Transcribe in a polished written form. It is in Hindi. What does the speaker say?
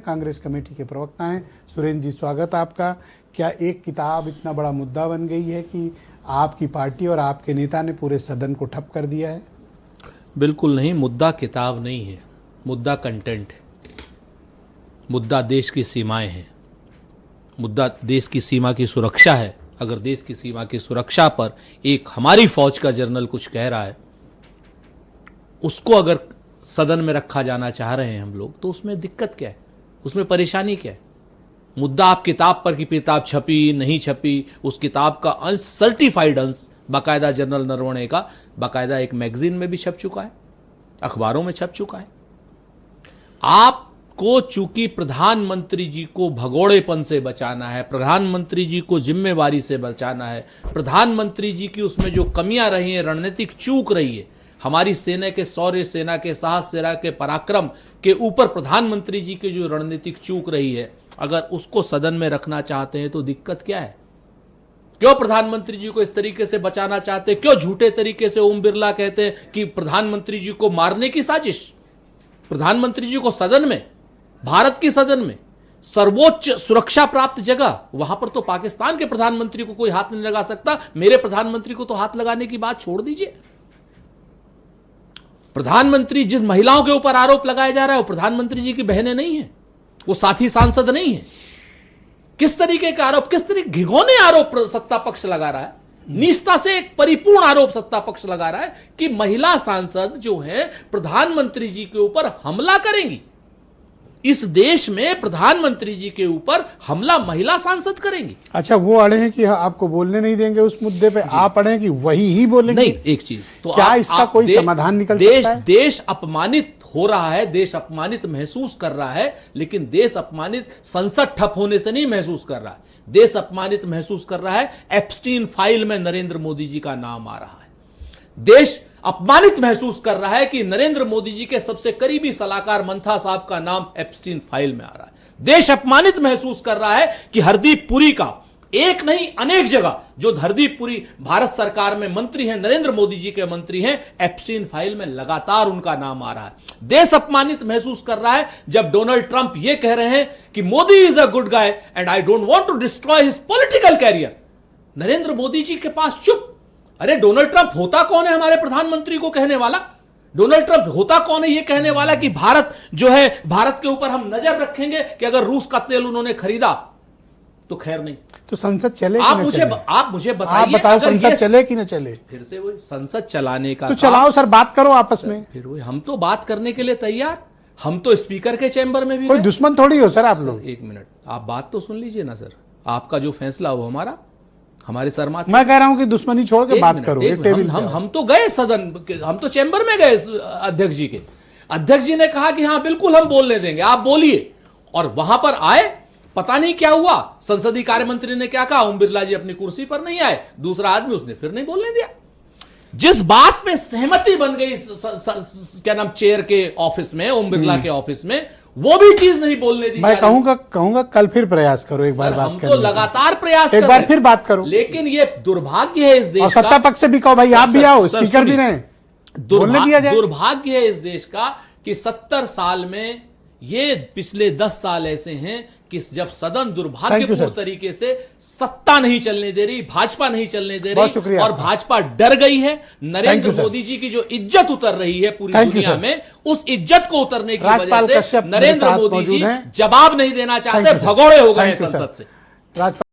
कांग्रेस कमेटी के प्रवक्ता हैं। सुरेंद्र जी, स्वागत आपका। क्या एक किताब इतना बड़ा मुद्दा बन गई है कि आपकी पार्टी और आपके नेता ने पूरे सदन को ठप कर दिया है? बिल्कुल नहीं, मुद्दा किताब नहीं है, मुद्दा कंटेंट है। मुद्दा देश की सीमाएं हैं, मुद्दा देश की सीमा की सुरक्षा है। अगर देश की सीमा की सुरक्षा पर एक हमारी फौज का जनरल कुछ कह रहा है, उसको अगर सदन में रखा जाना चाह रहे हैं हम लोग, तो उसमें दिक्कत क्या है, उसमें परेशानी क्या है? मुद्दा आप किताब पर की किताब छपी नहीं छपी, उस किताब का अंश, सर्टिफाइड अंश बाकायदा जनरल नरवणे का बाकायदा एक मैगजीन में भी छप चुका है, अखबारों में छप चुका है। आपको चूंकि प्रधानमंत्री जी को भगोड़ेपन से बचाना है, प्रधानमंत्री जी को जिम्मेवारी से बचाना है, प्रधानमंत्री जी की उसमें जो कमियां रही हैं, रणनीतिक चूक रही है, हमारी सेना के शौर्य, सेना के साहस, सेना के पराक्रम के ऊपर प्रधानमंत्री जी की जो रणनीतिक चूक रही है, अगर उसको सदन में रखना चाहते हैं तो दिक्कत क्या है? क्यों प्रधानमंत्री जी को इस तरीके से बचाना चाहते हैं? क्यों झूठे तरीके से ओम बिरला कहते हैं कि प्रधानमंत्री जी को मारने की साजिश? प्रधानमंत्री जी को सदन में, भारत की सदन में, सर्वोच्च सुरक्षा प्राप्त जगह, वहां पर तो पाकिस्तान के प्रधानमंत्री को कोई हाथ नहीं लगा सकता। मेरे प्रधानमंत्री को तो हाथ लगाने की बात छोड़ दीजिए। प्रधानमंत्री, जिस महिलाओं के ऊपर आरोप लगाया जा रहा है, वो प्रधानमंत्री जी की बहनें नहीं है, वो साथी सांसद नहीं है। किस तरीके का आरोप, किस तरीके घिनौने आरोप सत्ता पक्ष लगा रहा है, निष्ठा से एक परिपूर्ण आरोप सत्ता पक्ष लगा रहा है कि महिला सांसद जो है प्रधानमंत्री जी के ऊपर हमला करेंगी। इस देश में प्रधानमंत्री जी के ऊपर हमला महिला सांसद करेंगी। अच्छा, वो अड़े हैं कि आपको बोलने नहीं देंगे उस मुद्दे पे, आप अड़े हैं कि वही ही बोलेंगे? नहीं, एक चीज तो क्या इसका कोई समाधान निकल सकता है? देश अपमानित हो रहा है, देश अपमानित महसूस कर रहा है, लेकिन देश अपमानित संसद ठप होने से नहीं महसूस कर रहा है। देश अपमानित महसूस कर रहा है एप्स्टीन फाइल में नरेंद्र मोदी जी का नाम आ रहा है। देश अपमानित महसूस कर रहा है कि नरेंद्र मोदी जी के सबसे करीबी सलाहकार मंथा साहब का नाम एप्स्टीन फाइल में आ रहा है। देश अपमानित महसूस कर रहा है कि हरदीप पुरी का एक नहीं अनेक जगह, जो हरदीप पुरी भारत सरकार में मंत्री हैं, नरेंद्र मोदी जी के मंत्री हैं, एप्स्टीन फाइल में लगातार उनका नाम आ रहा है। देश अपमानित महसूस कर रहा है जब डोनाल्ड ट्रंप यह कह रहे हैं कि Modi is a good guy and I don't want to destroy his political career. Narendra Modi ji के पास चुप। अरे डोनाल्ड ट्रंप होता कौन है हमारे प्रधानमंत्री को कहने वाला? डोनाल्ड ट्रंप होता कौन है ये कहने वाला कि भारत जो है, भारत के ऊपर हम नजर रखेंगे कि अगर रूस का तेल उन्होंने खरीदा तो खैर नहीं। तो संसद चले आप कि न मुझे चले? आप मुझे बताइए, आप बताओ, संसद चले कि न चले? फिर से वही संसद चलाने का तो चलाओ सर, बात करो आपस में। फिर वही, हम तो बात करने के लिए तैयार, हम तो स्पीकर के चैम्बर में भी कोई दुश्मन थोड़ी हो सर आप लोग। एक मिनट, आप बात तो सुन लीजिए ना सर। आपका जो फैसला वो हमारे सर माथे। मैं कह रहा हूं कि दुश्मनी छोड़ के बात करो। हम तो गए सदन, हम तो चैम्बर में गए अध्यक्ष जी के। अध्यक्ष जी ने कहा कि हाँ बिल्कुल हम बोलने देंगे, आप बोलिए। और वहां पर आए, पता नहीं क्या हुआ, संसदीय कार्य मंत्री ने क्या कहा, ओम बिरला जी अपनी कुर्सी पर नहीं आए, दूसरा आदमी, उसने फिर नहीं बोलने दिया। जिस बात पे सहमति बन गई क्या नाम चेयर के ऑफिस में, ओम बिरला के ऑफिस में, वो भी चीज नहीं बोलने दी। मैं कहूंगा कल फिर प्रयास करो, एक बार बात करो। तो लगातार प्रयास, एक बार फिर बात करो। लेकिन ये दुर्भाग्य है इस देश और सत्ता पक्ष से भी कहो भाई, आप भी आओ, स्पीकर भी रहे, बोलने दिया जाए। दुर्भाग्य है इस देश का कि 70 साल में ये पिछले 10 साल ऐसे हैं कि जब सदन दुर्भाग्यपूर्ण तरीके से सत्ता नहीं चलने दे रही, भाजपा नहीं चलने दे रही, और भाजपा डर गई है। नरेंद्र मोदी जी की जो इज्जत उतर रही है पूरी दुनिया में, उस इज्जत को उतरने की वजह से नरेंद्र मोदी जी जवाब नहीं देना चाहते, भगोड़े हो गए संसद से।